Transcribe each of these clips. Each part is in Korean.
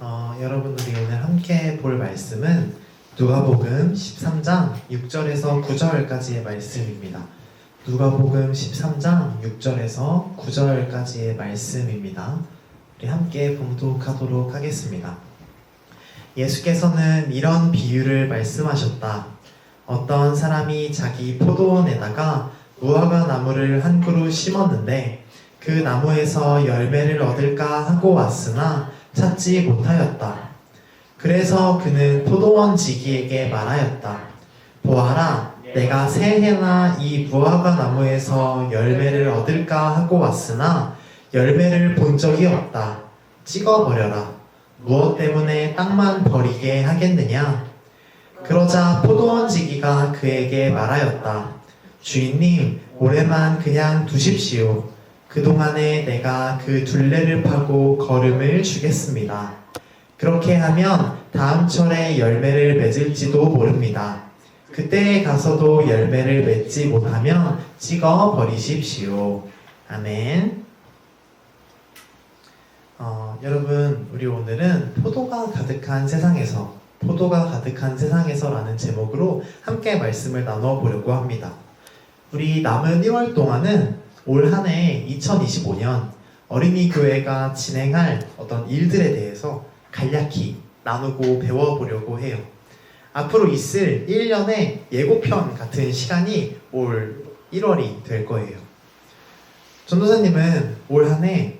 여러분 우리 오늘 함께 볼 말씀은 누가복음 13장 6절에서 9절까지의 말씀입니다. 누가복음 13장 6절에서 9절까지의 말씀입니다. 우리 함께 봉독하도록 하겠습니다. 예수께서는 이런 비유를 말씀하셨다. 어떤 사람이 자기 포도원에다가 무화과 나무를 한 그루 심었는데 그 나무에서 열매를 얻을까 하고 왔으나 찾지 못하였다. 그래서 그는 포도원 지기에게 말하였다. 보아라, 내가 새해나 이 무화과 나무에서 열매를 얻을까 하고 왔으나 열매를 본 적이 없다. 찍어버려라. 무엇 때문에 땅만 버리게 하겠느냐? 그러자 포도원 지기가 그에게 말하였다. 주인님, 올해만 그냥 두십시오. 그동안에 내가 그 둘레를 파고 거름을 주겠습니다. 그렇게 하면 다음 철에 열매를 맺을지도 모릅니다. 그때에 가서도 열매를 맺지 못하면 찍어 버리십시오. 아멘. 여러분, 우리 오늘은 포도가 가득한 세상에서라는 제목으로 함께 말씀을 나눠보려고 합니다. 우리 남은 1월 동안은 올 한 해 2025년 어린이 교회가 진행할 어떤 일들에 대해서 간략히 나누고 배워보려고 해요. 앞으로 있을 1년의 예고편 같은 시간이 올 1월이 될 거예요. 전도사님은 올 한 해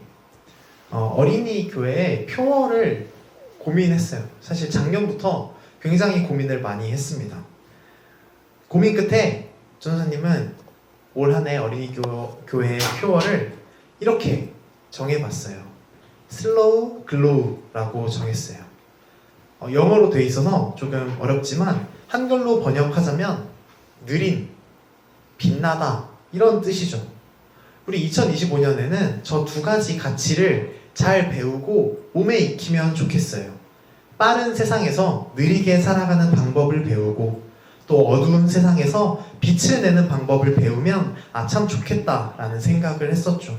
어린이 교회의 표어를 고민했어요. 사실 작년부터 굉장히 고민을 많이 했습니다. 고민 끝에 전도사님은 올 한 해 어린이 교회의 표어를 이렇게 정해봤어요. 슬로우 글로우라고 정했어요. 영어로 돼 있어서 조금 어렵지만 한글로 번역하자면 느린, 빛나다 이런 뜻이죠. 우리 2025년에는 저 두 가지 가치를 잘 배우고 몸에 익히면 좋겠어요. 빠른 세상에서 느리게 살아가는 방법을 배우고 또 어두운 세상에서 빛을 내는 방법을 배우면 참 좋겠다라는 생각을 했었죠.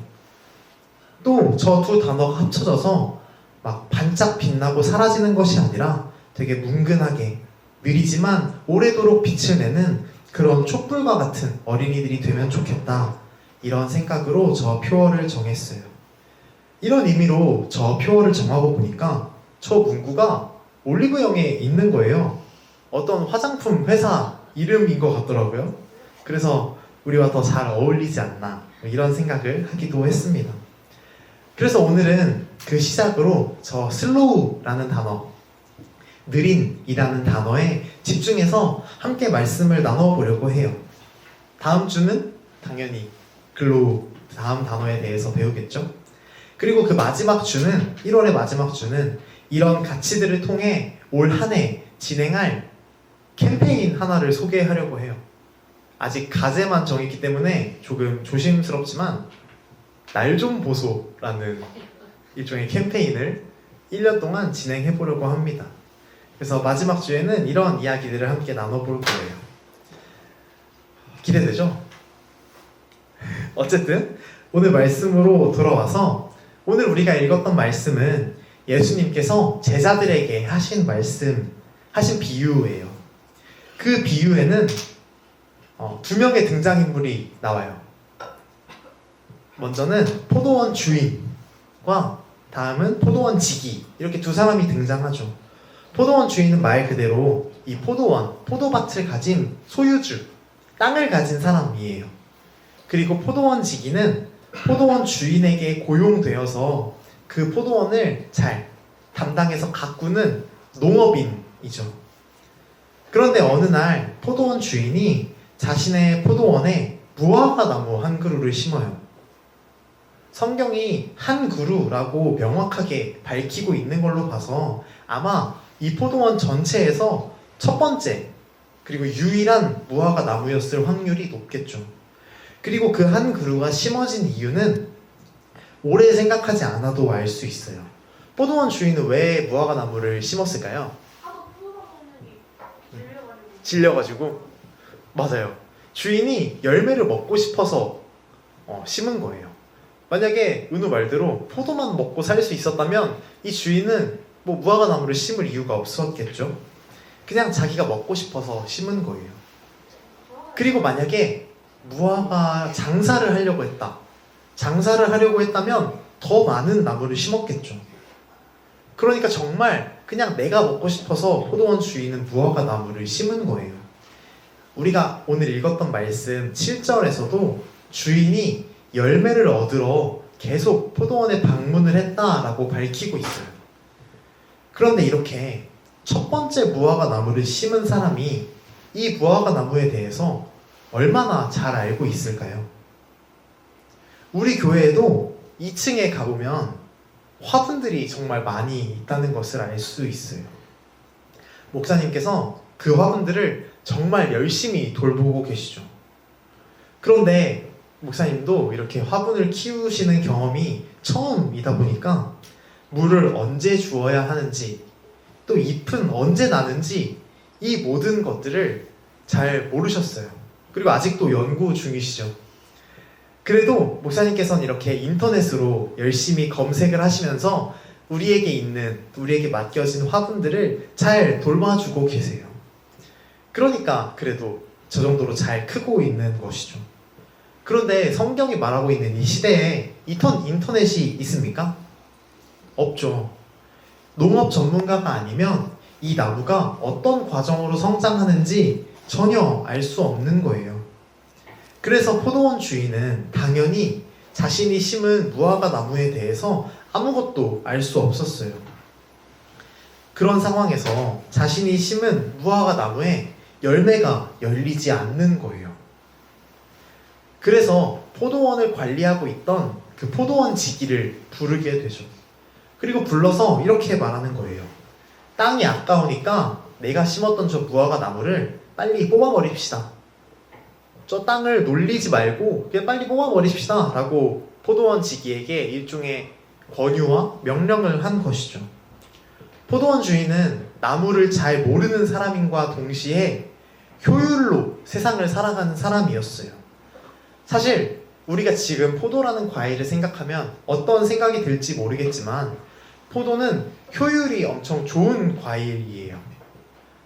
또 저 두 단어가 합쳐져서 막 반짝 빛나고 사라지는 것이 아니라 되게 뭉근하게 느리지만 오래도록 빛을 내는 그런 촛불과 같은 어린이들이 되면 좋겠다. 이런 생각으로 저 표어를 정했어요. 이런 의미로 저 표어를 정하고 보니까 저 문구가 올리브영에 있는 거예요. 어떤 화장품 회사 이름인 것 같더라고요. 그래서 우리와 더 잘 어울리지 않나 이런 생각을 하기도 했습니다. 그래서 오늘은 그 시작으로 저 슬로우라는 단어, 느린이라는 단어에 집중해서 함께 말씀을 나눠보려고 해요. 다음 주는 당연히 글로우, 다음 단어에 대해서 배우겠죠? 그리고 그 마지막 주는, 1월의 마지막 주는 이런 가치들을 통해 올 한 해 진행할 캠페인 하나를 소개하려고 해요. 아직 가제만 정했기 때문에 조금 조심스럽지만 날 좀 보소라는 일종의 캠페인을 1년 동안 진행해 보려고 합니다. 그래서 마지막 주에는 이런 이야기들을 함께 나눠볼 거예요. 기대되죠? 어쨌든 오늘 말씀으로 돌아와서 오늘 우리가 읽었던 말씀은 예수님께서 제자들에게 하신 비유예요. 그 비유에는 두 명의 등장인물이 나와요. 먼저는 포도원 주인과 다음은 포도원 지기, 이렇게 두 사람이 등장하죠. 포도원 주인은 말 그대로 이 포도원, 포도밭을 가진 소유주, 땅을 가진 사람이에요. 그리고 포도원 지기는 포도원 주인에게 고용되어서 그 포도원을 잘 담당해서 가꾸는 농업인이죠. 그런데 어느 날 포도원 주인이 자신의 포도원에 무화과 나무 한 그루를 심어요. 성경이 한 그루라고 명확하게 밝히고 있는 걸로 봐서 아마 이 포도원 전체에서 첫 번째 그리고 유일한 무화과 나무였을 확률이 높겠죠. 그리고 그 한 그루가 심어진 이유는 오래 생각하지 않아도 알 수 있어요. 포도원 주인은 왜 무화과 나무를 심었을까요? 질려가지고. 맞아요. 주인이 열매를 먹고 싶어서 심은 거예요. 만약에 은우 말대로 포도만 먹고 살 수 있었다면 이 주인은 뭐 무화과 나무를 심을 이유가 없었겠죠. 그냥 자기가 먹고 싶어서 심은 거예요. 그리고 만약에 무화과 장사를 하려고 했다. 장사를 하려고 했다면 더 많은 나무를 심었겠죠. 그러니까 정말 그냥 내가 먹고 싶어서 포도원 주인은 무화과 나무를 심은 거예요. 우리가 오늘 읽었던 말씀 7절에서도 주인이 열매를 얻으러 계속 포도원에 방문을 했다라고 밝히고 있어요. 그런데 이렇게 첫 번째 무화과 나무를 심은 사람이 이 무화과 나무에 대해서 얼마나 잘 알고 있을까요? 우리 교회에도 2층에 가보면 화분들이 정말 많이 있다는 것을 알 수 있어요. 목사님께서 그 화분들을 정말 열심히 돌보고 계시죠. 그런데 목사님도 이렇게 화분을 키우시는 경험이 처음이다 보니까 물을 언제 주어야 하는지, 또 잎은 언제 나는지 이 모든 것들을 잘 모르셨어요. 그리고 아직도 연구 중이시죠. 그래도 목사님께서는 이렇게 인터넷으로 열심히 검색을 하시면서 우리에게 맡겨진 화분들을 잘 돌봐주고 계세요. 그러니까 그래도 저 정도로 잘 크고 있는 것이죠. 그런데 성경이 말하고 있는 이 시대에 인터넷이 있습니까? 없죠. 농업 전문가가 아니면 이 나무가 어떤 과정으로 성장하는지 전혀 알 수 없는 거예요. 그래서 포도원 주인은 당연히 자신이 심은 무화과 나무에 대해서 아무것도 알 수 없었어요. 그런 상황에서 자신이 심은 무화과 나무에 열매가 열리지 않는 거예요. 그래서 포도원을 관리하고 있던 그 포도원 지기를 부르게 되죠. 그리고 불러서 이렇게 말하는 거예요. 땅이 아까우니까 내가 심었던 저 무화과 나무를 빨리 뽑아버립시다. 저 땅을 놀리지 말고 그냥 빨리 뽑아버립시다 라고 포도원 지기에게 일종의 권유와 명령을 한 것이죠. 포도원 주인은 나무를 잘 모르는 사람인과 동시에 효율로 세상을 살아가는 사람이었어요. 사실 우리가 지금 포도라는 과일을 생각하면 어떤 생각이 들지 모르겠지만 포도는 효율이 엄청 좋은 과일이에요.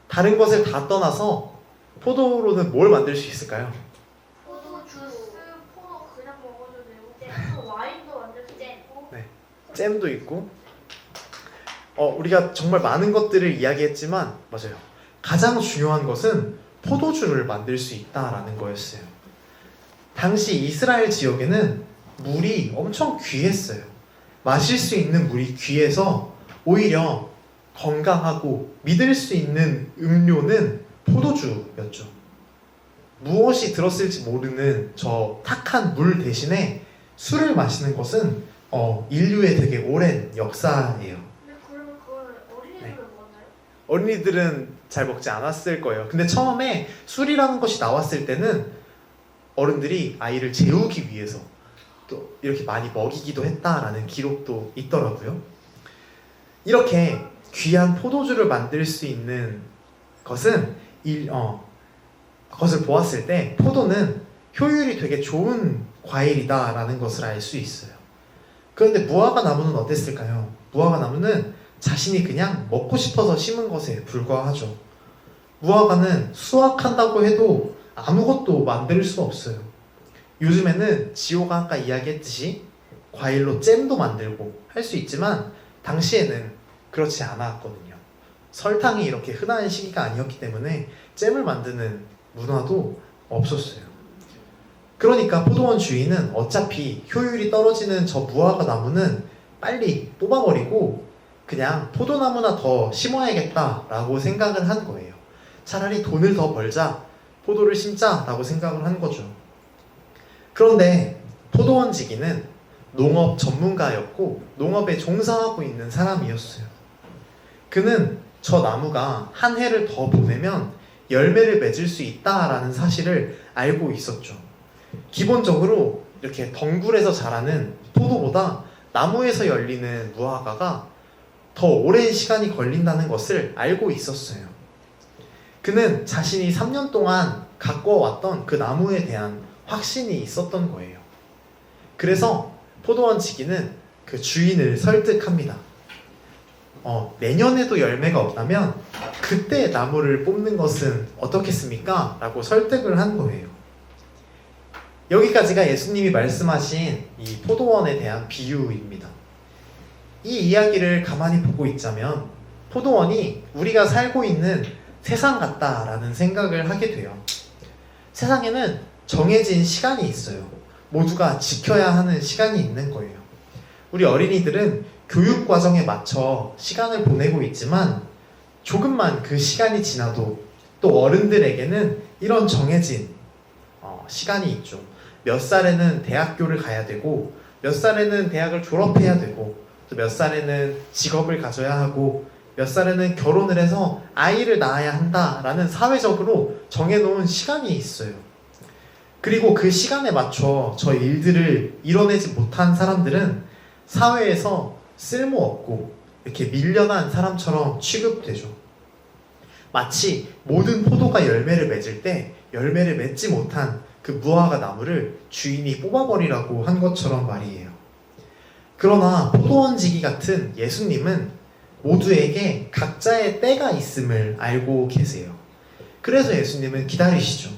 다른 것을 다 떠나서 포도로는 뭘 만들 수 있을까요? 포도 주스, 포도 그냥 먹어도 되고, 또 와인도 만들 수 있고. 네, 잼도 있고. 우리가 정말 많은 것들을 이야기했지만 맞아요. 가장 중요한 것은 포도주를 만들 수 있다라는 거였어요. 당시 이스라엘 지역에는 물이 엄청 귀했어요. 마실 수 있는 물이 귀해서 오히려 건강하고 믿을 수 있는 음료는 포도주였죠. 무엇이 들었을지 모르는 저 탁한 물 대신에 술을 마시는 것은 인류의 되게 오랜 역사예요. 근데 그러면 그걸 어린이들은 먹나요? 어린이들은 잘 먹지 않았을 거예요. 근데 처음에 술이라는 것이 나왔을 때는 어른들이 아이를 재우기 위해서 또 이렇게 많이 먹이기도 했다라는 기록도 있더라고요. 이렇게 귀한 포도주를 만들 수 있는 것은 것을 보았을 때 포도는 효율이 되게 좋은 과일이다라는 것을 알 수 있어요. 그런데 무화과 나무는 어땠을까요? 무화과 나무는 자신이 그냥 먹고 싶어서 심은 것에 불과하죠. 무화과는 수확한다고 해도 아무것도 만들 수 없어요. 요즘에는 지호가 아까 이야기했듯이 과일로 잼도 만들고 할 수 있지만 당시에는 그렇지 않았거든요. 설탕이 이렇게 흔한 시기가 아니었기 때문에 잼을 만드는 문화도 없었어요. 그러니까 포도원 주인은 어차피 효율이 떨어지는 저 무화과 나무는 빨리 뽑아버리고 그냥 포도나무나 더 심어야겠다라고 생각을 한 거예요. 차라리 돈을 더 벌자, 포도를 심자라고 생각을 한 거죠. 그런데 포도원 지기는 농업 전문가였고 농업에 종사하고 있는 사람이었어요. 그는 저 나무가 한 해를 더 보내면 열매를 맺을 수 있다라는 사실을 알고 있었죠. 기본적으로 이렇게 덩굴에서 자라는 포도보다 나무에서 열리는 무화과가 더 오랜 시간이 걸린다는 것을 알고 있었어요. 그는 자신이 3년 동안 가꿔왔던 그 나무에 대한 확신이 있었던 거예요. 그래서 포도원 지기는 그 주인을 설득합니다. 내년에도 열매가 없다면 그때 나무를 뽑는 것은 어떻겠습니까? 라고 설득을 한 거예요. 여기까지가 예수님이 말씀하신 이 포도원에 대한 비유입니다. 이 이야기를 가만히 보고 있자면 포도원이 우리가 살고 있는 세상 같다라는 생각을 하게 돼요. 세상에는 정해진 시간이 있어요. 모두가 지켜야 하는 시간이 있는 거예요. 우리 어린이들은 교육 과정에 맞춰 시간을 보내고 있지만 조금만 그 시간이 지나도 또 어른들에게는 이런 정해진 시간이 있죠. 몇 살에는 대학교를 가야 되고 몇 살에는 대학을 졸업해야 되고 또 몇 살에는 직업을 가져야 하고 몇 살에는 결혼을 해서 아이를 낳아야 한다라는 사회적으로 정해놓은 시간이 있어요. 그리고 그 시간에 맞춰 저 일들을 이뤄내지 못한 사람들은 사회에서 쓸모없고 이렇게 밀려난 사람처럼 취급되죠. 마치 모든 포도가 열매를 맺을 때 열매를 맺지 못한 그 무화과 나무를 주인이 뽑아버리라고 한 것처럼 말이에요. 그러나 포도원지기 같은 예수님은 모두에게 각자의 때가 있음을 알고 계세요. 그래서 예수님은 기다리시죠.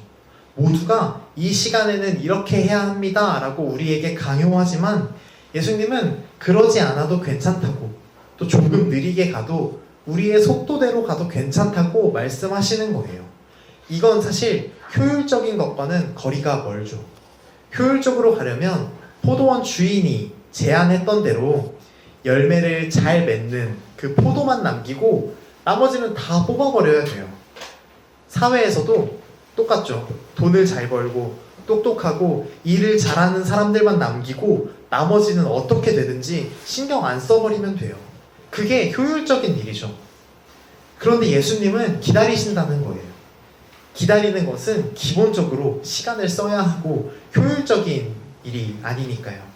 모두가 이 시간에는 이렇게 해야 합니다 라고 우리에게 강요하지만 예수님은 그러지 않아도 괜찮다고 또 조금 느리게 가도 우리의 속도대로 가도 괜찮다고 말씀하시는 거예요. 이건 사실 효율적인 것과는 거리가 멀죠. 효율적으로 가려면 포도원 주인이 제안했던 대로 열매를 잘 맺는 그 포도만 남기고 나머지는 다 뽑아버려야 돼요. 사회에서도 똑같죠. 돈을 잘 벌고 똑똑하고 일을 잘하는 사람들만 남기고 나머지는 어떻게 되든지 신경 안 써버리면 돼요. 그게 효율적인 일이죠. 그런데 예수님은 기다리신다는 거예요. 기다리는 것은 기본적으로 시간을 써야 하고 효율적인 일이 아니니까요.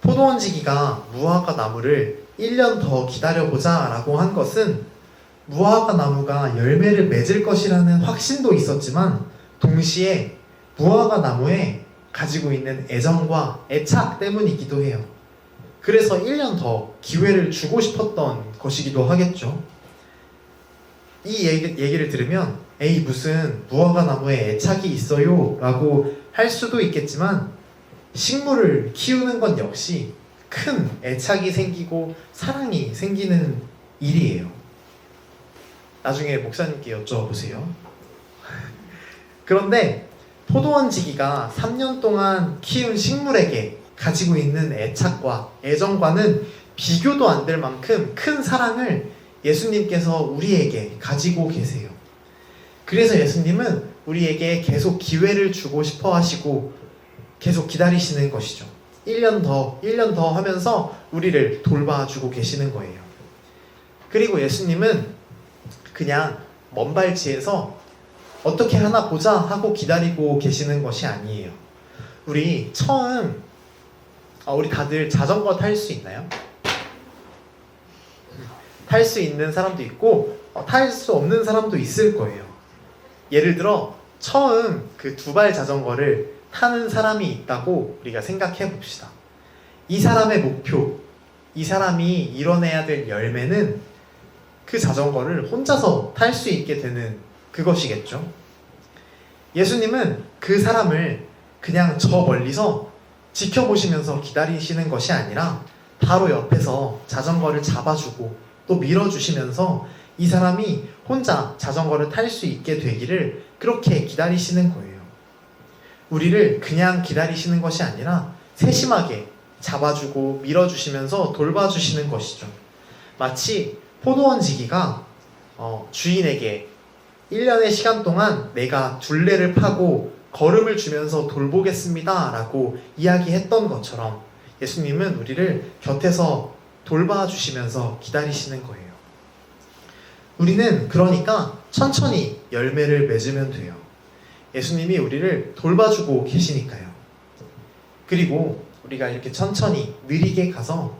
포도원지기가 무화과 나무를 1년 더 기다려보자 라고 한 것은 무화과 나무가 열매를 맺을 것이라는 확신도 있었지만 동시에 무화과 나무에 가지고 있는 애정과 애착 때문이기도 해요. 그래서 1년 더 기회를 주고 싶었던 것이기도 하겠죠. 이 얘기를 들으면 에이 무슨 무화과 나무에 애착이 있어요 라고 할 수도 있겠지만 식물을 키우는 건 역시 큰 애착이 생기고 사랑이 생기는 일이에요. 나중에 목사님께 여쭤보세요. 그런데 포도원지기가 3년 동안 키운 식물에게 가지고 있는 애착과 애정과는 비교도 안 될 만큼 큰 사랑을 예수님께서 우리에게 가지고 계세요. 그래서 예수님은 우리에게 계속 기회를 주고 싶어 하시고 계속 기다리시는 것이죠. 1년 더 하면서 우리를 돌봐주고 계시는 거예요. 그리고 예수님은 그냥 먼 발치에서 어떻게 하나 보자 하고 기다리고 계시는 것이 아니에요. 우리 처음 우리 다들 자전거 탈 수 있나요? 탈 수 있는 사람도 있고 탈 수 없는 사람도 있을 거예요. 예를 들어 처음 그 두발 자전거를 타는 사람이 있다고 우리가 생각해 봅시다. 이 사람의 목표, 이 사람이 이뤄내야 될 열매는 그 자전거를 혼자서 탈 수 있게 되는 그것이겠죠. 예수님은 그 사람을 그냥 저 멀리서 지켜보시면서 기다리시는 것이 아니라 바로 옆에서 자전거를 잡아주고 또 밀어주시면서 이 사람이 혼자 자전거를 탈 수 있게 되기를 그렇게 기다리시는 거예요. 우리를 그냥 기다리시는 것이 아니라 세심하게 잡아주고 밀어주시면서 돌봐주시는 것이죠. 마치 포도원지기가 주인에게 1년의 시간 동안 내가 둘레를 파고 걸음을 주면서 돌보겠습니다 라고 이야기했던 것처럼 예수님은 우리를 곁에서 돌봐주시면서 기다리시는 거예요. 우리는 그러니까 천천히 열매를 맺으면 돼요. 예수님이 우리를 돌봐주고 계시니까요. 그리고 우리가 이렇게 천천히 느리게 가서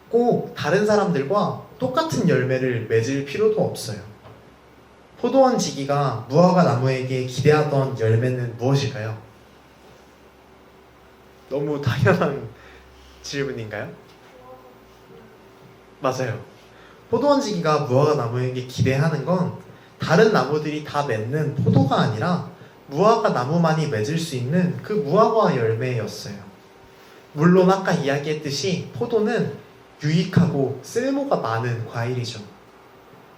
꼭 다른 사람들과 똑같은 열매를 맺을 필요도 없어요. 포도원지기가 무화과 나무에게 기대하던 열매는 무엇일까요? 너무 당연한 질문인가요? 맞아요. 포도원지기가 무화과 나무에게 기대하는 건 다른 나무들이 다 맺는 포도가 아니라 무화과 나무만이 맺을 수 있는 그 무화과 열매였어요. 물론 아까 이야기했듯이 포도는 유익하고 쓸모가 많은 과일이죠.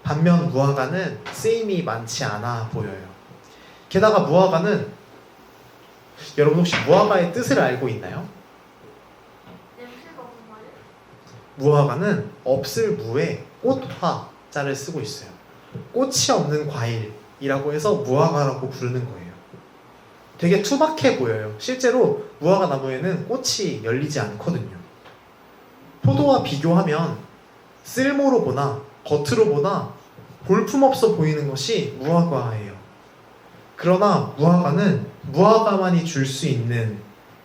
반면 무화과는 쓰임이 많지 않아 보여요. 게다가 무화과는 여러분 혹시 무화과의 뜻을 알고 있나요? 냄새가 없는 말이야? 무화과는 없을 무에 꽃화자를 쓰고 있어요. 꽃이 없는 과일이라고 해서 무화과라고 부르는 거예요. 되게 투박해 보여요. 실제로 무화과 나무에는 꽃이 열리지 않거든요. 포도와 비교하면 쓸모로 보나 겉으로 보나 볼품없어 보이는 것이 무화과예요. 그러나 무화과는 무화과만이 줄 수 있는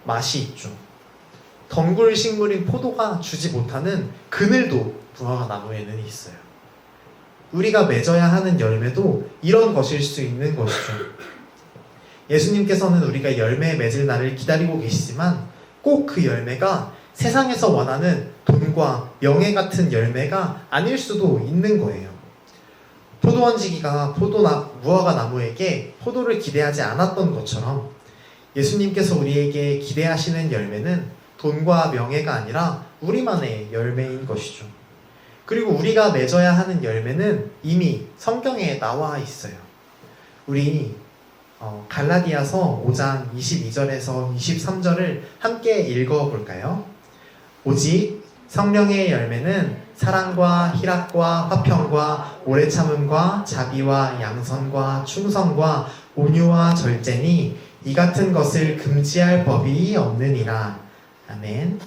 맛이 있죠. 덩굴 식물인 포도가 주지 못하는 그늘도 무화과 나무에는 있어요. 우리가 맺어야 하는 열매도 이런 것일 수 있는 것이죠. 예수님께서는 우리가 열매 맺을 날을 기다리고 계시지만 꼭 그 열매가 세상에서 원하는 돈과 명예 같은 열매가 아닐 수도 있는 거예요. 포도원지기가 무화과 나무에게 포도를 기대하지 않았던 것처럼 예수님께서 우리에게 기대하시는 열매는 돈과 명예가 아니라 우리만의 열매인 것이죠. 그리고 우리가 맺어야 하는 열매는 이미 성경에 나와 있어요. 우리 갈라디아서 5장 22절에서 23절을 함께 읽어볼까요? 오직 성령의 열매는 사랑과 희락과 화평과 오래 참음과 자비와 양선과 충성과 온유와 절제니 이 같은 것을 금지할 법이 없느니라. 아멘.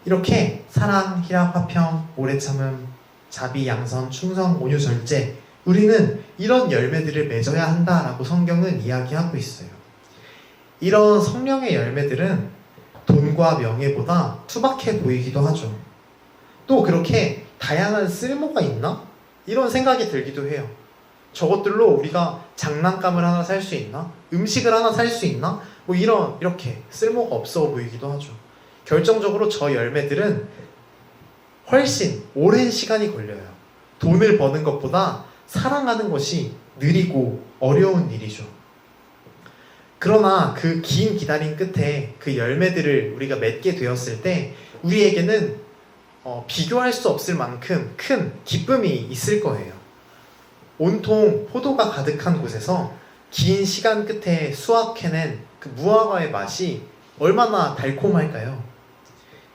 이렇게 사랑, 희락, 화평, 오래 참음, 자비, 양선, 충성, 온유, 절제, 우리는 이런 열매들을 맺어야 한다라고 성경은 이야기하고 있어요. 이런 성령의 열매들은 돈과 명예보다 투박해 보이기도 하죠. 또 그렇게 다양한 쓸모가 있나? 이런 생각이 들기도 해요. 저것들로 우리가 장난감을 하나 살 수 있나? 음식을 하나 살 수 있나? 뭐 이렇게 쓸모가 없어 보이기도 하죠. 결정적으로 저 열매들은 훨씬 오랜 시간이 걸려요. 돈을 버는 것보다 사랑하는 것이 느리고 어려운 일이죠. 그러나 그 긴 기다림 끝에 그 열매들을 우리가 맺게 되었을 때 우리에게는 비교할 수 없을 만큼 큰 기쁨이 있을 거예요. 온통 포도가 가득한 곳에서 긴 시간 끝에 수확해낸 그 무화과의 맛이 얼마나 달콤할까요?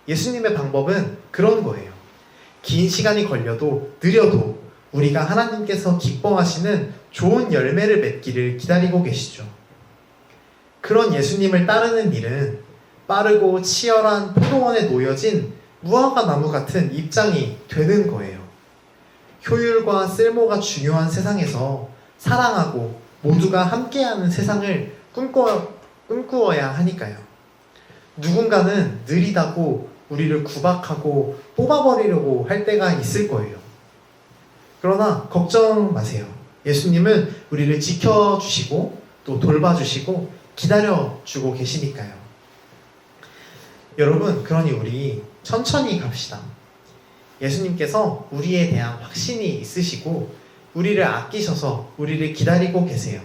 예수님의 방법은 그런 거예요. 긴 시간이 걸려도 느려도 우리가 하나님께서 기뻐하시는 좋은 열매를 맺기를 기다리고 계시죠. 그런 예수님을 따르는 일은 빠르고 치열한 포도원에 놓여진 무화과 나무 같은 입장이 되는 거예요. 효율과 쓸모가 중요한 세상에서 사랑하고 모두가 함께하는 세상을 꿈꾸어야 하니까요. 누군가는 느리다고 우리를 구박하고 뽑아버리려고 할 때가 있을 거예요. 그러나 걱정 마세요. 예수님은 우리를 지켜주시고 또 돌봐주시고 기다려주고 계시니까요. 여러분, 그러니 우리 천천히 갑시다. 예수님께서 우리에 대한 확신이 있으시고 우리를 아끼셔서 우리를 기다리고 계세요.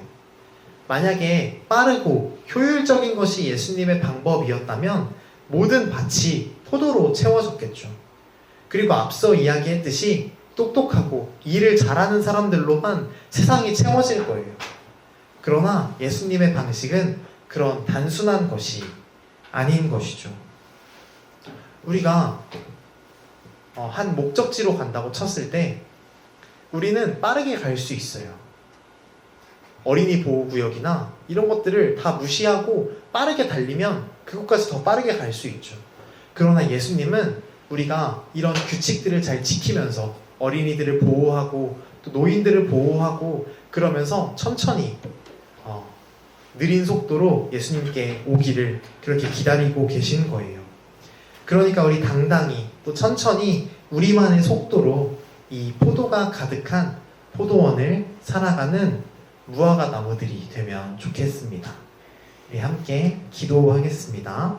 만약에 빠르고 효율적인 것이 예수님의 방법이었다면 모든 밭이 포도로 채워졌겠죠. 그리고 앞서 이야기했듯이 똑똑하고 일을 잘하는 사람들로만 세상이 채워질 거예요. 그러나 예수님의 방식은 그런 단순한 것이 아닌 것이죠. 우리가 한 목적지로 간다고 쳤을 때 우리는 빠르게 갈 수 있어요. 어린이 보호구역이나 이런 것들을 다 무시하고 빠르게 달리면 그곳까지 더 빠르게 갈 수 있죠. 그러나 예수님은 우리가 이런 규칙들을 잘 지키면서 어린이들을 보호하고 또 노인들을 보호하고 그러면서 천천히 느린 속도로 예수님께 오기를 그렇게 기다리고 계신 거예요. 그러니까 우리 당당히 또 천천히 우리만의 속도로 이 포도가 가득한 포도원을 살아가는 무화과 나무들이 되면 좋겠습니다. 우리 함께 기도하겠습니다.